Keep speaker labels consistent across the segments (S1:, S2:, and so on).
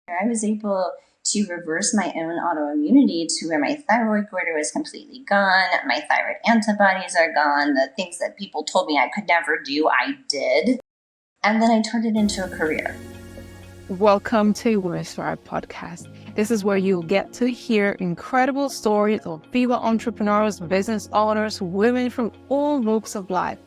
S1: I was able to reverse my own autoimmunity to where my thyroid goiter was completely gone. My thyroid antibodies are gone. The things that people told me I could never do, I did. And then I turned it into a career.
S2: Welcome to Women's Thrive Podcast. This is where you'll get to hear incredible stories of female entrepreneurs, business owners, women from all walks of life.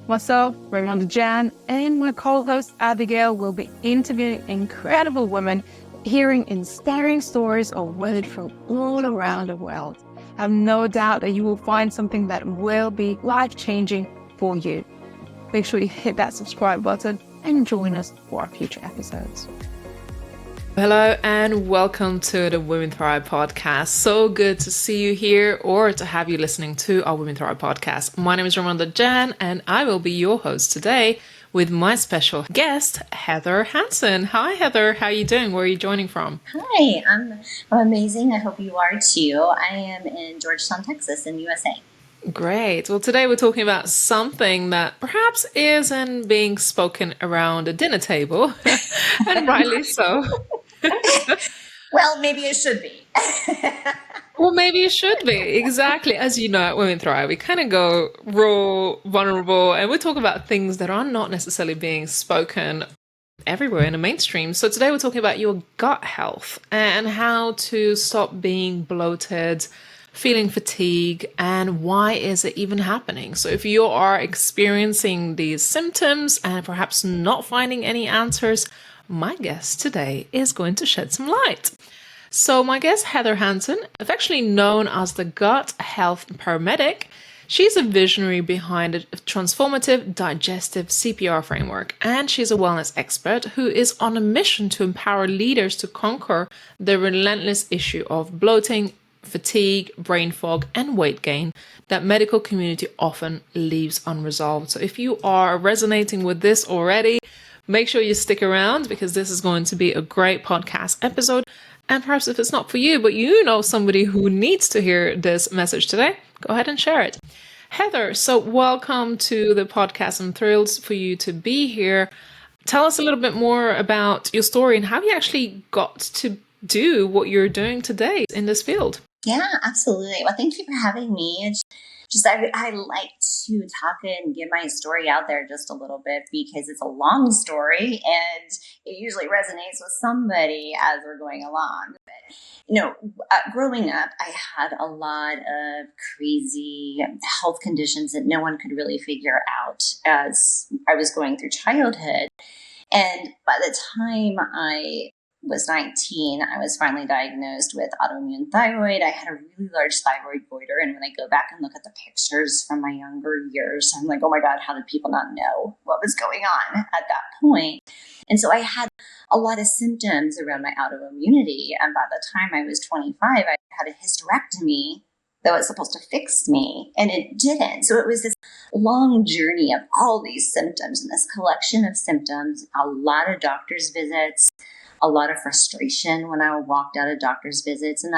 S2: Myself, Raymond Jan, and my co-host Abigail will be interviewing incredible women, hearing inspiring stories of women from all around the world. I have no doubt that you will find something that will be life-changing for you. Make sure you hit that subscribe button and join us for our future episodes.
S3: Hello and welcome to the Women Thrive Podcast. So good to see you here or to have you listening to our Women Thrive Podcast. My name is Ramonda Jan and I will be your host today with my special guest, Heather Hanson. Hi Heather, how are you doing? Where are you joining from?
S1: Hi, I'm amazing. I hope you are too. I am in Georgetown, Texas in USA.
S3: Great. Well, today we're talking about something that perhaps isn't being spoken around a dinner table, and rightly so.
S1: Well, maybe it should be.
S3: Well, maybe it should be. Exactly. As you know, at Women Thrive, we kind of go raw, vulnerable, and we talk about things that are not necessarily being spoken everywhere in the mainstream. So today we're talking about your gut health and how to stop being bloated, feeling fatigue, and why is it even happening? So if you are experiencing these symptoms and perhaps not finding any answers, my guest today is going to shed some light. So my guest, Heather Hanson, affectionately known as the Gut Health Paramedic, she's a visionary behind a transformative digestive CPR framework, and she's a wellness expert who is on a mission to empower leaders to conquer the relentless issue of bloating, fatigue, brain fog, and weight gain that medical community often leaves unresolved. So if you are resonating with this already, make sure you stick around because this is going to be a great podcast episode. And perhaps if it's not for you, but you know somebody who needs to hear this message today, go ahead and share it. Heather, so welcome to the podcast. I'm thrilled for you to be here. Tell us a little bit more about your story and how you actually got to do what you're doing today in this field.
S1: Yeah, absolutely. Well, thank you for having me. I like to talk and get my story out there just a little bit because it's a long story and it usually resonates with somebody as we're going along. But, growing up, I had a lot of crazy health conditions that no one could really figure out as I was going through childhood. And by the time I was 19, I was finally diagnosed with autoimmune thyroid. I had a really large thyroid goiter. And when I go back and look at the pictures from my younger years, I'm like, oh my God, how did people not know what was going on at that point? And so I had a lot of symptoms around my autoimmunity. And by the time I was 25, I had a hysterectomy that was supposed to fix me, and it didn't. So it was this long journey of all these symptoms and this collection of symptoms, a lot of doctor's visits, a lot of frustration when I walked out of doctor's visits. And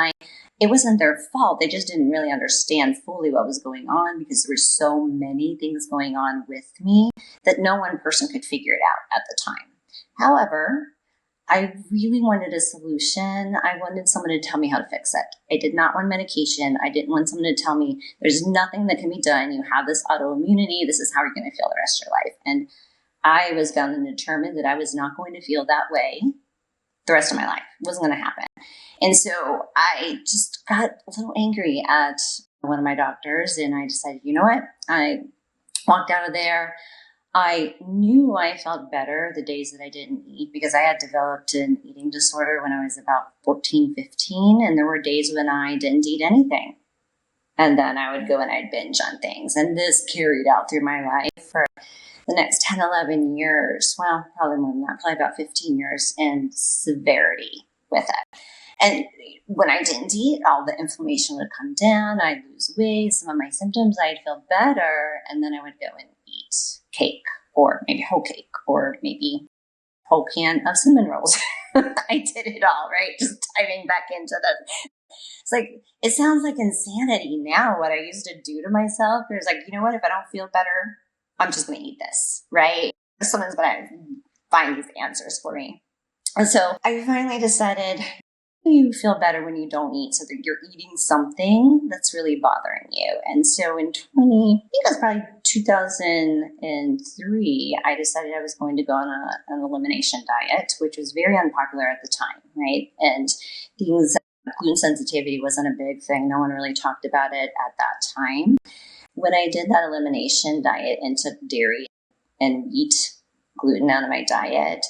S1: it wasn't their fault. They just didn't really understand fully what was going on because there were so many things going on with me that no one person could figure it out at the time. However, I really wanted a solution. I wanted someone to tell me how to fix it. I did not want medication. I didn't want someone to tell me there's nothing that can be done. You have this autoimmunity. This is how you're going to feel the rest of your life. And I was bound and determined that I was not going to feel that way the rest of my life. It wasn't going to happen. And so I just got a little angry at one of my doctors and I decided, you know what? I walked out of there. I knew I felt better the days that I didn't eat because I had developed an eating disorder when I was about 14, 15. And there were days when I didn't eat anything. And then I would go and I'd binge on things. And this carried out through my life for the next 10, 11 years, well, probably more than that, probably about 15 years in severity with it. And when I didn't eat, all the inflammation would come down. I'd lose weight. Some of my symptoms, I'd feel better. And then I would go and eat cake or maybe whole cake or maybe whole pan of cinnamon rolls. I did it all, right? Just diving back into the... It's like, it sounds like insanity now what I used to do to myself. There's like, you know what? If I don't feel better, I'm just going to eat this, right? Someone's going to find these answers for me. And so I finally decided you feel better when you don't eat, so that you're eating something that's really bothering you. And so in I think it was probably 2003, I decided I was going to go on an elimination diet, which was very unpopular at the time, right? And gluten sensitivity wasn't a big thing. No one really talked about it at that time. When I did that elimination diet and took dairy and wheat gluten out of my diet,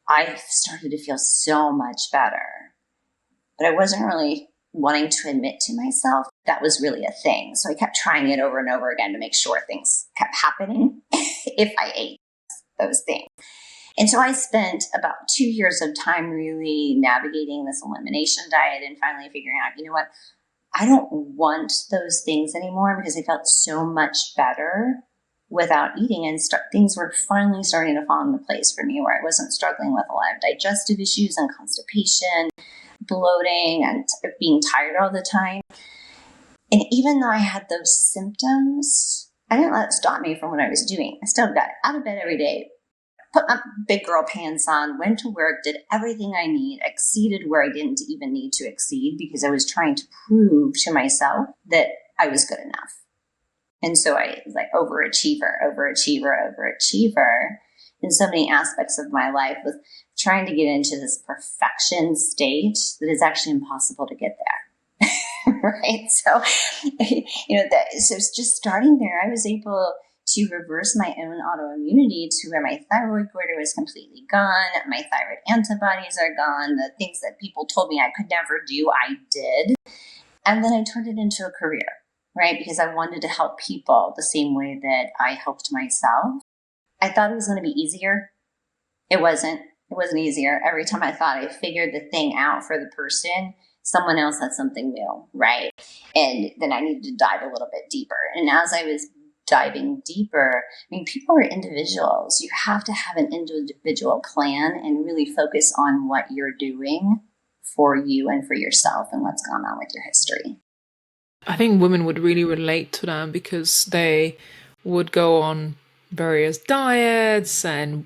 S1: I started to feel so much better. But I wasn't really wanting to admit to myself that was really a thing. So I kept trying it over and over again to make sure things kept happening if I ate those things. And so I spent about 2 years of time really navigating this elimination diet and finally figuring out, you know what, I don't want those things anymore because I felt so much better without eating, and things were finally starting to fall into place for me, where I wasn't struggling with a lot of digestive issues and constipation, bloating, and being tired all the time. And even though I had those symptoms, I didn't let it stop me from what I was doing. I still got out of bed every day, put my big girl pants on, went to work, did everything I need, exceeded where I didn't even need to exceed because I was trying to prove to myself that I was good enough. And so I was like overachiever in so many aspects of my life, with trying to get into this perfection state that is actually impossible to get there. Right? So, so just starting there, I was able to reverse my own autoimmunity to where my thyroid goiter was completely gone. My thyroid antibodies are gone. The things that people told me I could never do, I did. And then I turned it into a career, right? Because I wanted to help people the same way that I helped myself. I thought it was going to be easier. It wasn't. It wasn't easier. Every time I thought I figured the thing out for the person, someone else had something new, right? And then I needed to dive a little bit deeper. And as I was diving deeper, people are individuals. You have to have an individual plan and really focus on what you're doing for you and for yourself and what's gone on with your history.
S3: I think women would really relate to them because they would go on various diets and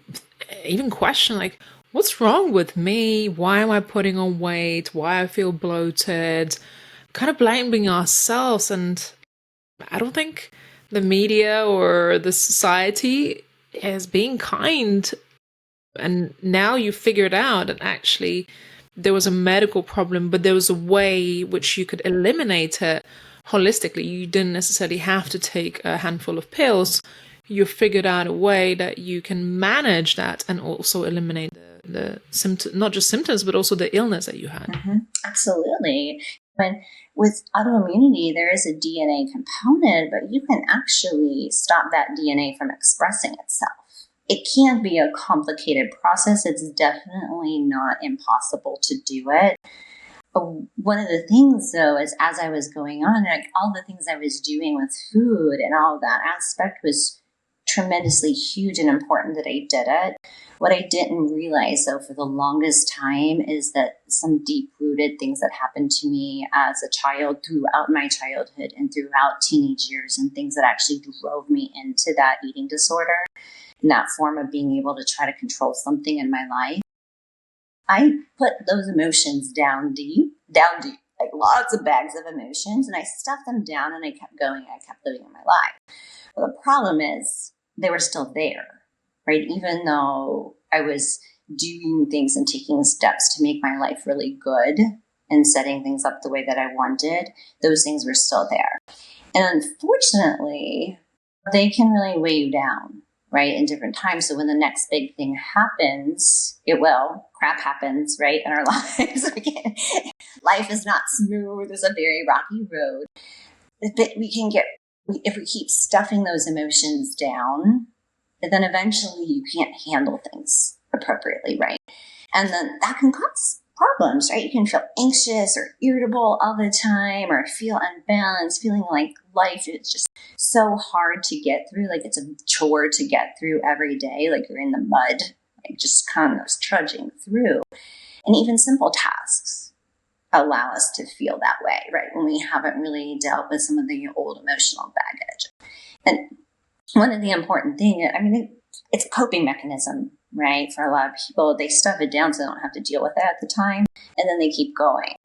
S3: even question, like, what's wrong with me? Why am I putting on weight? Why I feel bloated? Kind of blaming ourselves. And I don't think the media or the society is being kind. And now you figured out that actually there was a medical problem, but there was a way which you could eliminate it holistically. You didn't necessarily have to take a handful of pills. You figured out a way that you can manage that and also eliminate the symptoms, not just symptoms, but also the illness that you had.
S1: Mm-hmm. Absolutely. But with autoimmunity, there is a DNA component, but you can actually stop that DNA from expressing itself. It can be a complicated process. It's definitely not impossible to do it. One of the things, though, is as I was going on, like all the things I was doing with food and all of that aspect was tremendously huge and important that I did it. What I didn't realize, though, for the longest time is that some deep-rooted things that happened to me as a child, throughout my childhood and throughout teenage years, and things that actually drove me into that eating disorder and that form of being able to try to control something in my life. I put those emotions down deep, like lots of bags of emotions, and I stuffed them down and I kept going. I kept living my life. Well, the problem is they were still there, right? Even though I was doing things and taking steps to make my life really good and setting things up the way that I wanted, those things were still there. And unfortunately, they can really weigh you down, right, in different times. So when the next big thing happens, crap happens, right, in our lives. Life is not smooth. It's a very rocky road. But if we keep stuffing those emotions down, then eventually you can't handle things appropriately, right? And then that can cause problems, right? You can feel anxious or irritable all the time, or feel unbalanced, feeling like life is just so hard to get through, like it's a chore to get through every day, like you're in the mud, like just kind of trudging through. And even simple tasks allow us to feel that way, right? When we haven't really dealt with some of the old emotional baggage. And one of the important things, it's a coping mechanism, right? For a lot of people, they stuff it down so they don't have to deal with it at the time, and then they keep going.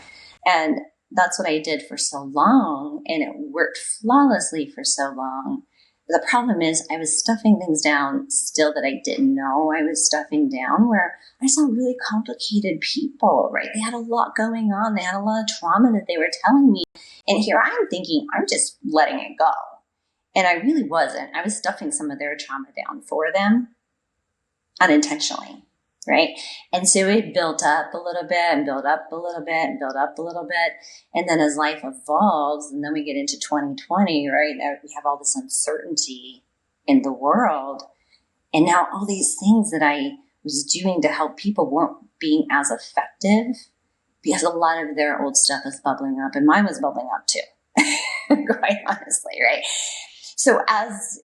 S1: And that's what I did for so long, and it worked flawlessly for so long. The problem is I was stuffing things down still that I didn't know I was stuffing down, where I saw really complicated people, right? They had a lot going on. They had a lot of trauma that they were telling me. And here I'm thinking, I'm just letting it go. And I really wasn't. I was stuffing some of their trauma down for them unintentionally, right? And so it built up a little bit and built up a little bit and built up a little bit. And then as life evolves, and then we get into 2020, right? Now we have all this uncertainty in the world. And now all these things that I was doing to help people weren't being as effective because a lot of their old stuff is bubbling up, and mine was bubbling up too, quite honestly, right? So as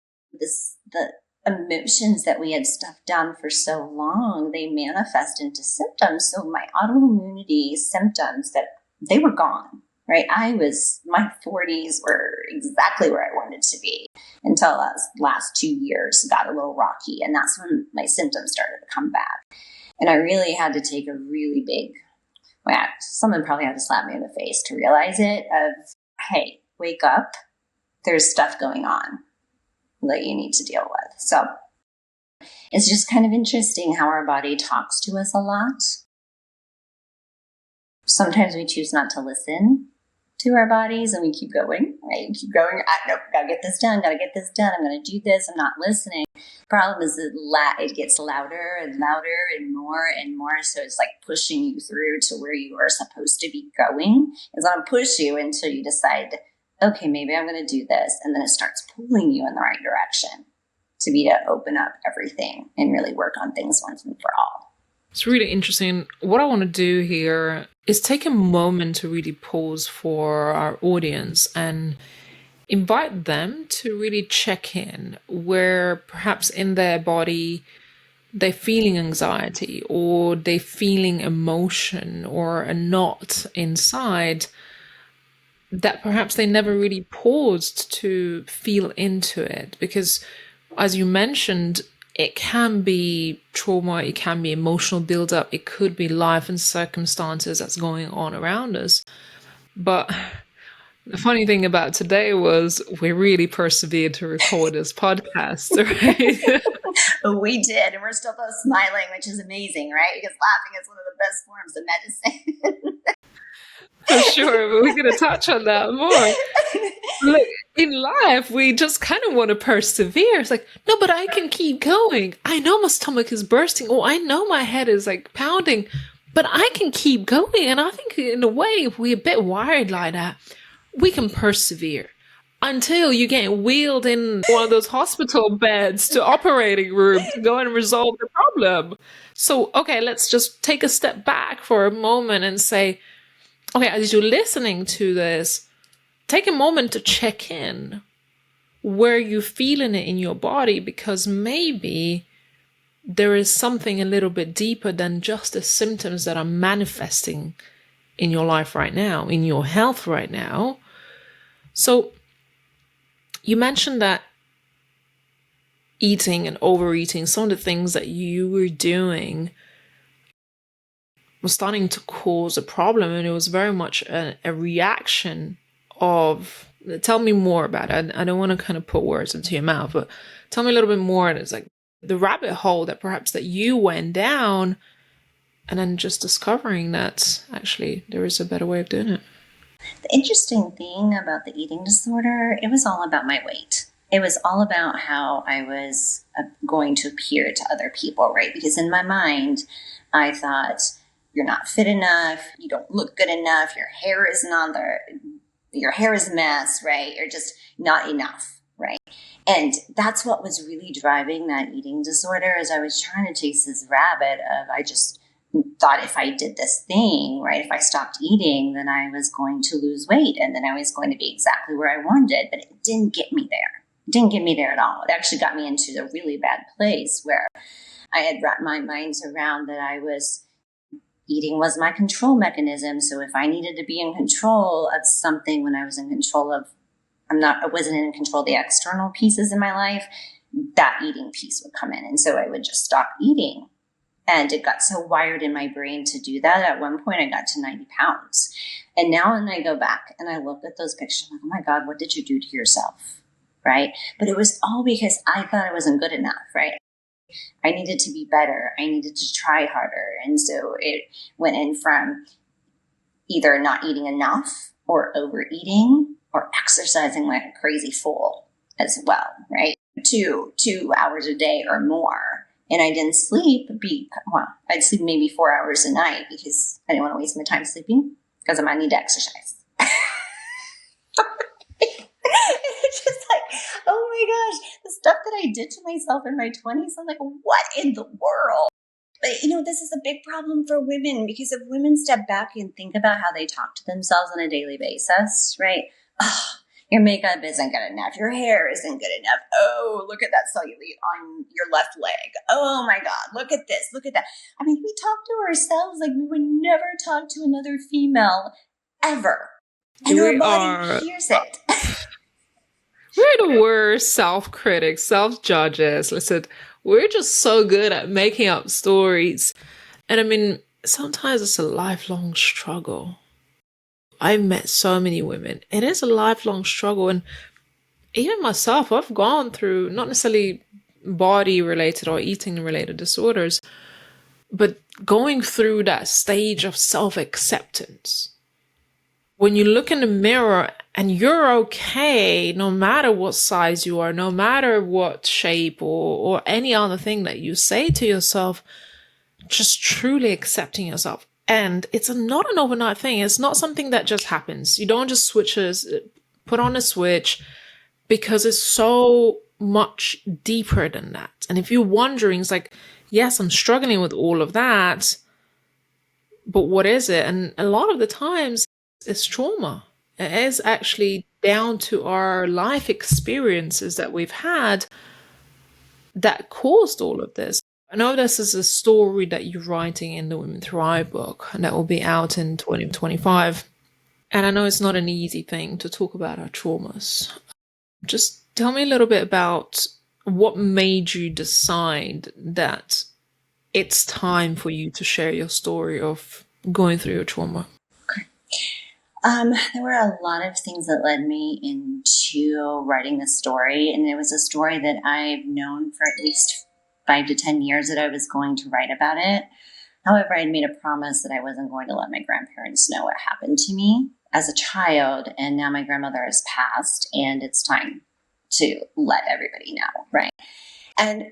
S1: the emotions that we had stuffed down for so long, they manifest into symptoms. So my autoimmunity symptoms, that they were gone, right? My 40s were exactly where I wanted to be until last 2 years got a little rocky. And that's when my symptoms started to come back. And I really had to take a really big, someone probably had to slap me in the face to realize it, of, hey, wake up. There's stuff going on that you need to deal with. So it's just kind of interesting how our body talks to us a lot. Sometimes we choose not to listen to our bodies and we keep going, right? You keep going. Nope, gotta get this done. I'm going to do this. I'm not listening. Problem is that it gets louder and louder and more. So it's like pushing you through to where you are supposed to be going. It's going to push you until you decide, okay, maybe I'm going to do this. And then it starts pulling you in the right direction to be to open up everything and really work on things once and for all.
S3: It's really interesting. What I want to do here is take a moment to really pause for our audience and invite them to really check in where perhaps in their body they're feeling anxiety, or they're feeling emotion or a knot inside that perhaps they never really paused to feel into it. Because as you mentioned, it can be trauma, it can be emotional buildup, it could be life and circumstances that's going on around us. But the funny thing about today was we really persevered to record this podcast, right?
S1: We did, and we're still both smiling, which is amazing, right? Because laughing is one of the best forms of medicine.
S3: For sure, but we're going to touch on that more. Look, in life, we just kind of want to persevere. It's like, no, but I can keep going. I know my stomach is bursting. Oh, I know my head is like pounding, but I can keep going. And I think in a way, if we're a bit wired like that, we can persevere until you get wheeled in one of those hospital beds to operating room to go and resolve the problem. So, okay, let's just take a step back for a moment and say, okay, as you're listening to this, take a moment to check in where you're feeling it in your body, because maybe there is something a little bit deeper than just the symptoms that are manifesting in your life right now, in your health right now. So you mentioned that eating and overeating, some of the things that you were doing was starting to cause a problem, and it was very much a reaction of, tell me more about it. I don't want to kind of put words into your mouth, but tell me a little bit more. And it's like the rabbit hole that perhaps that you went down, and then just discovering that actually there is a better way of doing it.
S1: The interesting thing about the eating disorder, it was all about my weight. It was all about how I was going to appear to other people, right? Because in my mind, I thought, you're not fit enough, you don't look good enough, your hair isn't on there, your hair is a mess, right? You're just not enough, right? And that's what was really driving that eating disorder, is I was trying to chase this rabbit of, I just thought if I did this thing, right, if I stopped eating, then I was going to lose weight, and then I was going to be exactly where I wanted. But it didn't get me there. It didn't get me there at all. It actually got me into a really bad place where I had wrapped my mind around that eating was my control mechanism. So if I needed to be in control of something when I was in control of, I wasn't in control of the external pieces in my life, that eating piece would come in. And so I would just stop eating. And it got so wired in my brain to do that. At one point, I got to 90 pounds. And now when I go back and I look at those pictures, I'm like, oh my God, what did you do to yourself? Right? But it was all because I thought I wasn't good enough, right? I needed to be better. I needed to try harder. And so it went in from either not eating enough or overeating or exercising like a crazy fool as well, right? 2 hours a day or more. And I didn't sleep. I'd sleep maybe 4 hours a night because I didn't want to waste my time sleeping because I might need to exercise. It's just like, oh my gosh, the stuff that I did to myself in my 20s, I'm like, what in the world? But, this is a big problem for women because if women step back and think about how they talk to themselves on a daily basis, right? Oh, your makeup isn't good enough. Your hair isn't good enough. Oh, look at that cellulite on your left leg. Oh my God, look at this. Look at that. I mean, we talk to ourselves like we would never talk to another female ever. And our body hears it.
S3: We're the worst self-critics, self-judges. Listen, we're just so good at making up stories. And I mean, sometimes it's a lifelong struggle. I've met so many women. It is a lifelong struggle. And even myself, I've gone through not necessarily body-related or eating-related disorders, but going through that stage of self-acceptance. When you look in the mirror and you're okay, no matter what size you are, no matter what shape or any other thing that you say to yourself, just truly accepting yourself. And it's not an overnight thing. It's not something that just happens. You don't just put on a switch, because it's so much deeper than that. And if you're wondering, it's like, yes, I'm struggling with all of that, but what is it? And a lot of the times, it's trauma. It is actually down to our life experiences that we've had that caused all of this. I know this is a story that you're writing in the Women Thrive book, and that will be out in 2025. And I know it's not an easy thing to talk about our traumas. Just tell me a little bit about what made you decide that it's time for you to share your story of going through your trauma.
S1: There were a lot of things that led me into writing this story, and it was a story that I've known for at least 5 to 10 years that I was going to write about it. However, I had made a promise that I wasn't going to let my grandparents know what happened to me as a child, and now my grandmother has passed, and it's time to let everybody know, right? And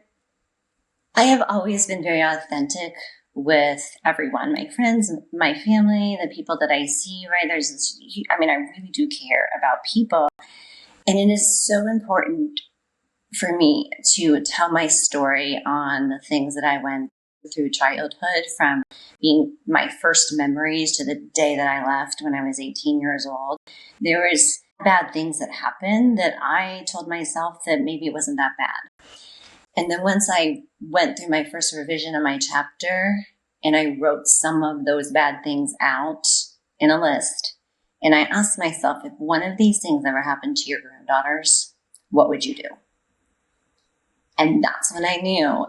S1: I have always been very authentic with everyone, my friends, my family, the people that I see, right? I really do care about people. And it is so important for me to tell my story on the things that I went through childhood, from being my first memories to the day that I left when I was 18 years old. There was bad things that happened that I told myself that maybe it wasn't that bad. And then once I went through my first revision of my chapter and I wrote some of those bad things out in a list, and I asked myself, if one of these things ever happened to your granddaughters, what would you do? And that's when I knew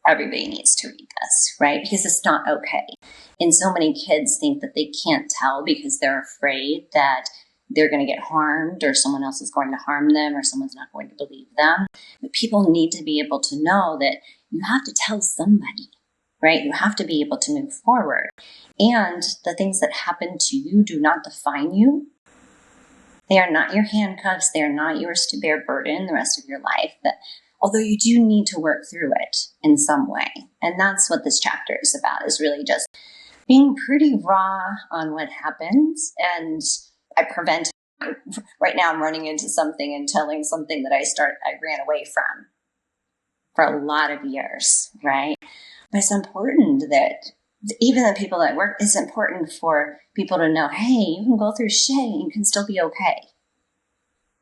S1: everybody needs to read this, right? Because it's not okay. And so many kids think that they can't tell because they're afraid that they're going to get harmed, or someone else is going to harm them, or someone's not going to believe them. But people need to be able to know that you have to tell somebody, right? You have to be able to move forward. And the things that happen to you do not define you. They are not your handcuffs. They are not yours to bear burden the rest of your life. But although you do need to work through it in some way. And that's what this chapter is about, is really just being pretty raw on what happens. And right now I'm running into something and telling something that I ran away from for a lot of years, right? But it's important that even the people that work, it's important for people to know, hey, you can go through shit and you can still be okay,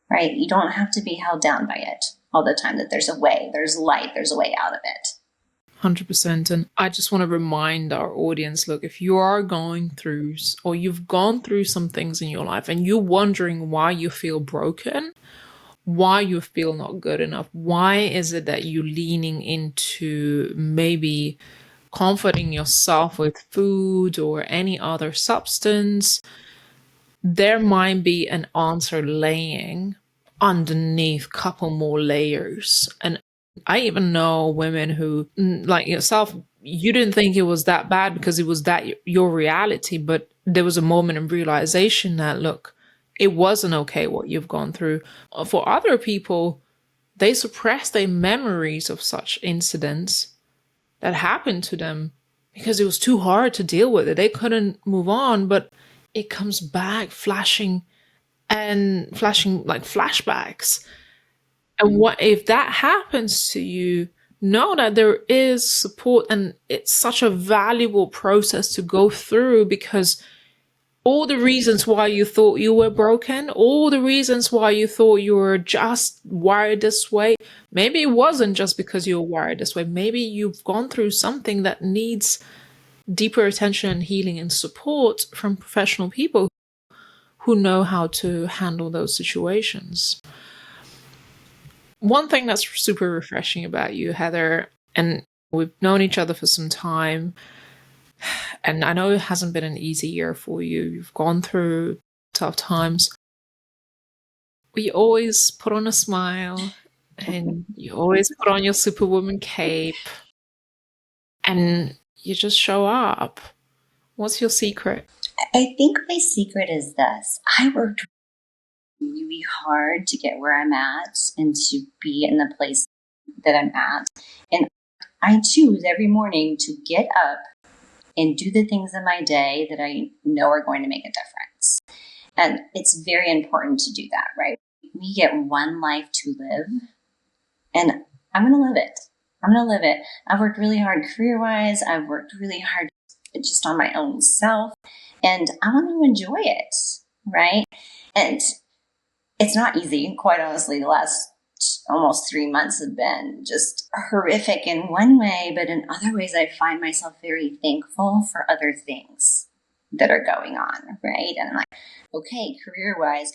S1: right? You don't have to be held down by it all the time, that there's a way, there's light, there's a way out of it.
S3: 100%. And I just want to remind our audience, look, if you are going through, or you've gone through some things in your life and you're wondering why you feel broken, why you feel not good enough. Why is it that you're leaning into maybe comforting yourself with food or any other substance? There might be an answer laying underneath a couple more layers. And I even know women who, like yourself, you didn't think it was that bad because it was that your reality, but there was a moment of realization that, look, it wasn't okay what you've gone through. For other people, they suppress their memories of such incidents that happened to them because it was too hard to deal with it. They couldn't move on, but it comes back flashing like flashbacks. And what if that happens to you? Know that there is support, and it's such a valuable process to go through, because all the reasons why you thought you were broken, all the reasons why you thought you were just wired this way, maybe it wasn't just because you were wired this way. Maybe you've gone through something that needs deeper attention and healing and support from professional people who know how to handle those situations. One thing that's super refreshing about you, Heather, and we've known each other for some time, and I know it hasn't been an easy year for you. You've gone through tough times. We always put on a smile, and you always put on your superwoman cape, and you just show up. What's your secret?
S1: I think my secret is this. I worked really hard to get where I'm at and to be in the place that I'm at. And I choose every morning to get up and do the things in my day that I know are going to make a difference. And it's very important to do that, right? We get one life to live, and I'm going to live it. I'm going to live it. I've worked really hard career-wise. I've worked really hard just on my own self, and I want to enjoy it, right? And it's not easy, quite honestly. The last almost 3 months have been just horrific in one way, but in other ways, I find myself very thankful for other things that are going on, right? And I'm like, okay, career-wise,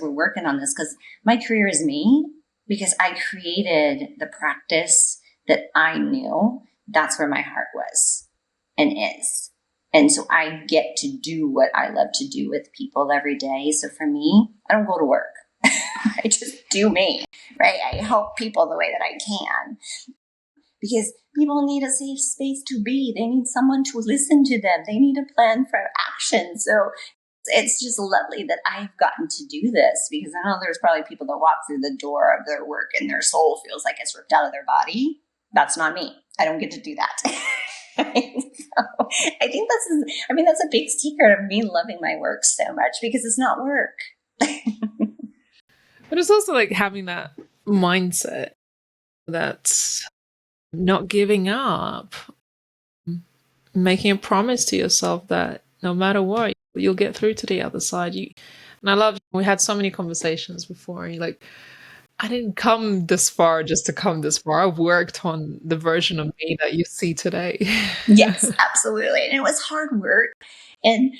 S1: we're working on this, because my career is me, because I created the practice that I knew that's where my heart was and is. And so I get to do what I love to do with people every day. So for me, I don't go to work. I just do me, right? I help people the way that I can, because people need a safe space to be. They need someone to listen to them. They need a plan for action. So it's just lovely that I've gotten to do this, because I know there's probably people that walk through the door of their work and their soul feels like it's ripped out of their body. That's not me. I don't get to do that. So I think that's a big secret of me loving my work so much, because it's not work.
S3: But it's also like having that mindset that's not giving up, making a promise to yourself that no matter what, you'll get through to the other side. And I love, we had so many conversations before, and you're like, I didn't come this far just to come this far. I've worked on the version of me that you see today.
S1: Yes, absolutely. And it was hard work. And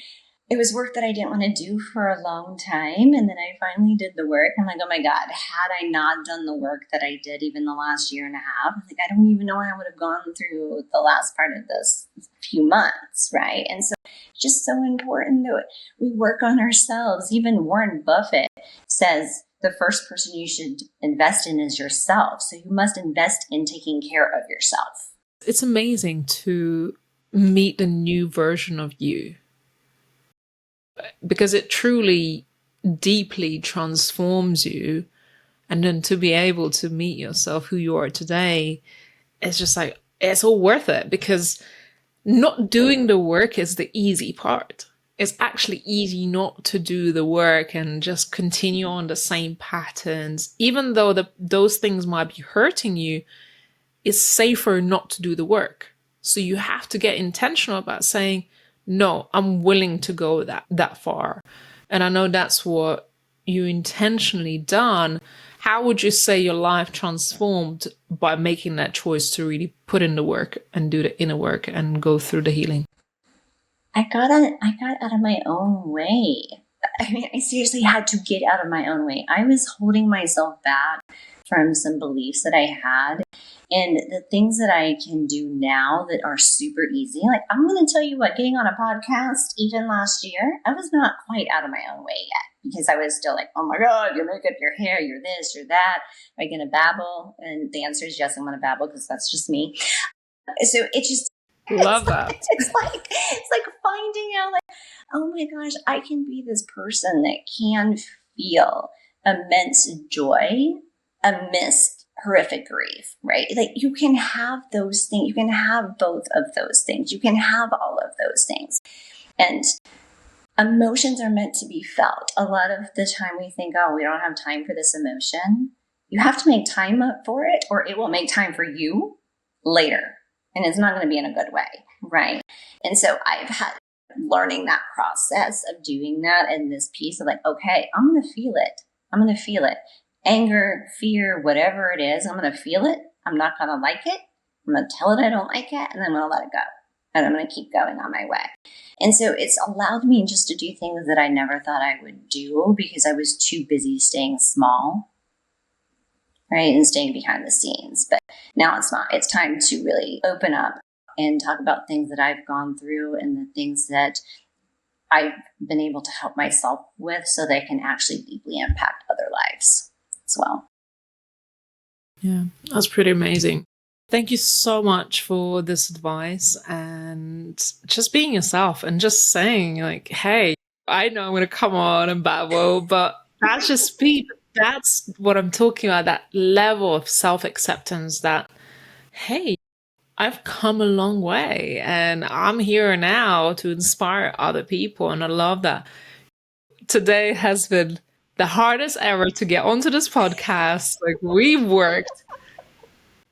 S1: it was work that I didn't want to do for a long time. And then I finally did the work. I'm like, oh my God, had I not done the work that I did even the last year and a half, like, I don't even know how I would have gone through the last part of this few months, right? And so it's just so important that we work on ourselves. Even Warren Buffett says the first person you should invest in is yourself. So you must invest in taking care of yourself.
S3: It's amazing to meet the new version of you, because it truly deeply transforms you. And then to be able to meet yourself, who you are today, it's just like, it's all worth it, because not doing the work is the easy part. It's actually easy not to do the work and just continue on the same patterns. Even though those things might be hurting you, it's safer not to do the work. So you have to get intentional about saying, no, I'm willing to go that far. And I know that's what you intentionally done. How would you say your life transformed by making that choice to really put in the work and do the inner work and go through the healing?
S1: I got out of my own way. I mean, I seriously had to get out of my own way. I was holding myself back from some beliefs that I had, and the things that I can do now that are super easy. Like, I'm going to tell you what, getting on a podcast, even last year, I was not quite out of my own way yet, because I was still like, oh my God, you make up your hair, you're this, you're that. Am I going to babble? And the answer is yes, I'm going to babble, because that's just me. So it just,
S3: Love that.
S1: It's like finding out, like, oh my gosh, I can be this person that can feel immense joy amidst horrific grief, right? Like, you can have those things. You can have both of those things. You can have all of those things. And emotions are meant to be felt. A lot of the time we think, oh, we don't have time for this emotion. You have to make time up for it, or it will make time for you later. And it's not going to be in a good way, right? And so I've had learning that process of doing that, and this piece of like, okay, I'm going to feel it. I'm going to feel it. Anger, fear, whatever it is, I'm going to feel it. I'm not going to like it. I'm going to tell it I don't like it, and then I'm going to let it go. And I'm going to keep going on my way. And so it's allowed me just to do things that I never thought I would do, because I was too busy staying small, right, and staying behind the scenes. But now it's not. It's time to really open up and talk about things that I've gone through and the things that I've been able to help myself with, so they can actually deeply impact other lives as well.
S3: Yeah, that's pretty amazing. Thank you so much for this advice, and just being yourself and just saying, like, hey, I know I'm going to come on and babble, but that's just me. That's what I'm talking about, that level of self-acceptance that, hey, I've come a long way and I'm here now to inspire other people. And I love that. Today has been the hardest ever to get onto this podcast. Like, we worked,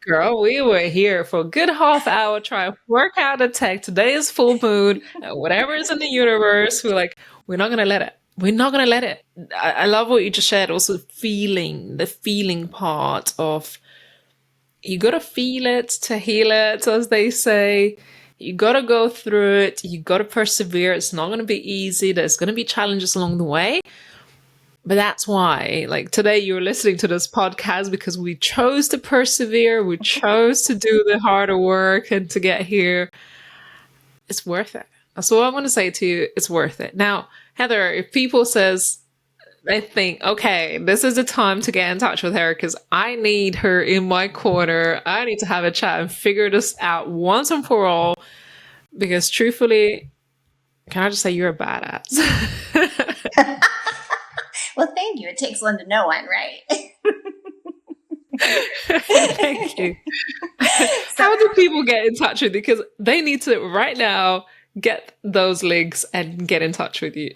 S3: girl, we were here for a good half hour trying to work out the tech. Today is full moon. Whatever is in the universe, we're like, we're not going to let it. We're not going to let it. I love what you just shared. Also, the feeling part of, you got to feel it to heal it, as they say. You got to go through it. You got to persevere. It's not going to be easy. There's going to be challenges along the way. But that's why, like, today you're listening to this podcast because we chose to persevere. We chose to do the harder work and to get here. It's worth it. That's all I'm going to say to you. It's worth it. Now, Heather, if people says, they think, okay, this is the time to get in touch with her because I need her in my corner. I need to have a chat and figure this out once and for all. Because truthfully, can I just say you're a badass?
S1: Well, thank you. It takes one to know one, right?
S3: Thank you. How do people get in touch with you? Because they need to right now get those links and get in touch with you.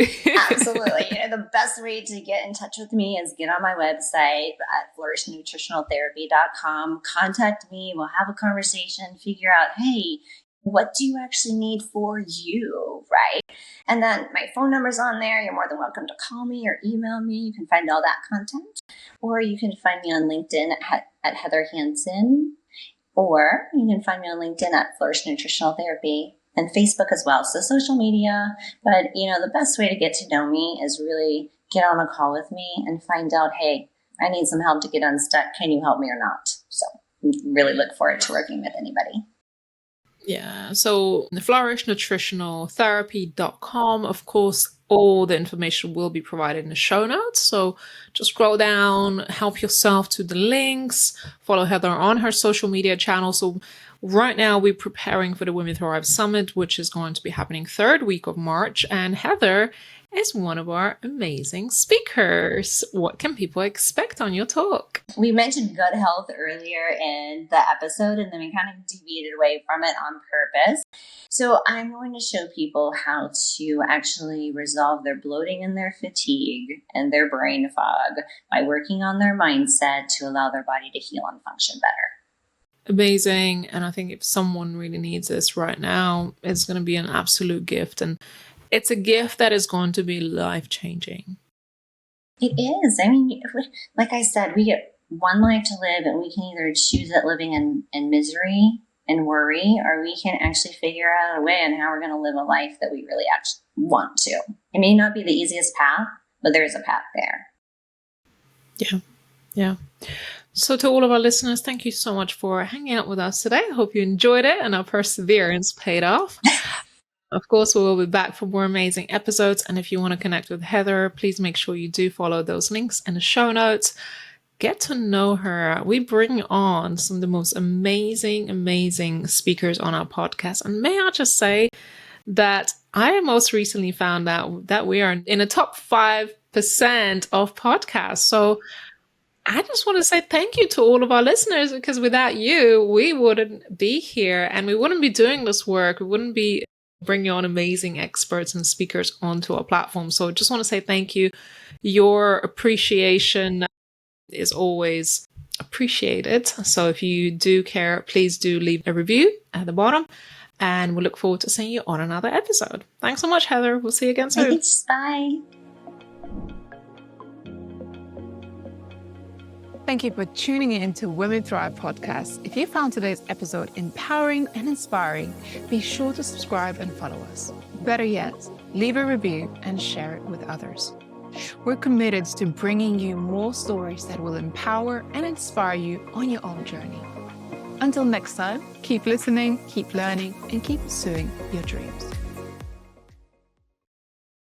S1: Absolutely. The best way to get in touch with me is get on my website at flourishnutritionaltherapy.com. Contact me. We'll have a conversation, figure out, hey, what do you actually need for you, right? And then my phone number's on there. You're more than welcome to call me or email me. You can find all that content. Or you can find me on LinkedIn at Heather Hanson. Or you can find me on LinkedIn at Flourish Nutritional Therapy. And Facebook as well. So social media. But, the best way to get to know me is really get on a call with me and find out, hey, I need some help to get unstuck. Can you help me or not? So really look forward to working with anybody.
S3: Yeah. So flourishnutritionaltherapy.com, of course, all the information will be provided in the show notes. So just scroll down, help yourself to the links, follow Heather on her social media channel. So right now we're preparing for the Women Thrive Summit, which is going to be happening third week of March. And Heather is one of our amazing speakers. What can people expect on your talk?
S1: We mentioned gut health earlier in the episode, and then we kind of deviated away from it on purpose. So I'm going to show people how to actually resolve their bloating and their fatigue and their brain fog by working on their mindset to allow their body to heal and function better.
S3: Amazing. And I think if someone really needs this right now, it's going to be an absolute gift. And it's a gift that is going to be life-changing.
S1: It is. I mean, like I said, we get one life to live, and we can either choose it living in misery and worry, or we can actually figure out a way on how we're going to live a life that we really actually want to. It may not be the easiest path, but there's a path there.
S3: Yeah. So to all of our listeners, thank you so much for hanging out with us today. I hope you enjoyed it and our perseverance paid off. Of course, we will be back for more amazing episodes. And if you want to connect with Heather, please make sure you do follow those links in the show notes. Get to know her. We bring on some of the most amazing speakers on our podcast. And may I just say that I most recently found out that we are in the top 5% of podcasts. So I just want to say thank you to all of our listeners, because without you, we wouldn't be here and we wouldn't be doing this work. We wouldn't be bringing on amazing experts and speakers onto our platform. So I just want to say thank you. Your appreciation is always appreciated. So if you do care, please do leave a review at the bottom. And we look forward to seeing you on another episode. Thanks so much, Heather. We'll see you again soon.
S1: Thanks. Bye.
S2: Thank you for tuning in to Women Thrive podcast. If you found today's episode empowering and inspiring, be sure to subscribe and follow us. Better yet, leave a review and share it with others. We're committed to bringing you more stories that will empower and inspire you on your own journey. Until next time, keep listening, keep learning, and keep pursuing your dreams.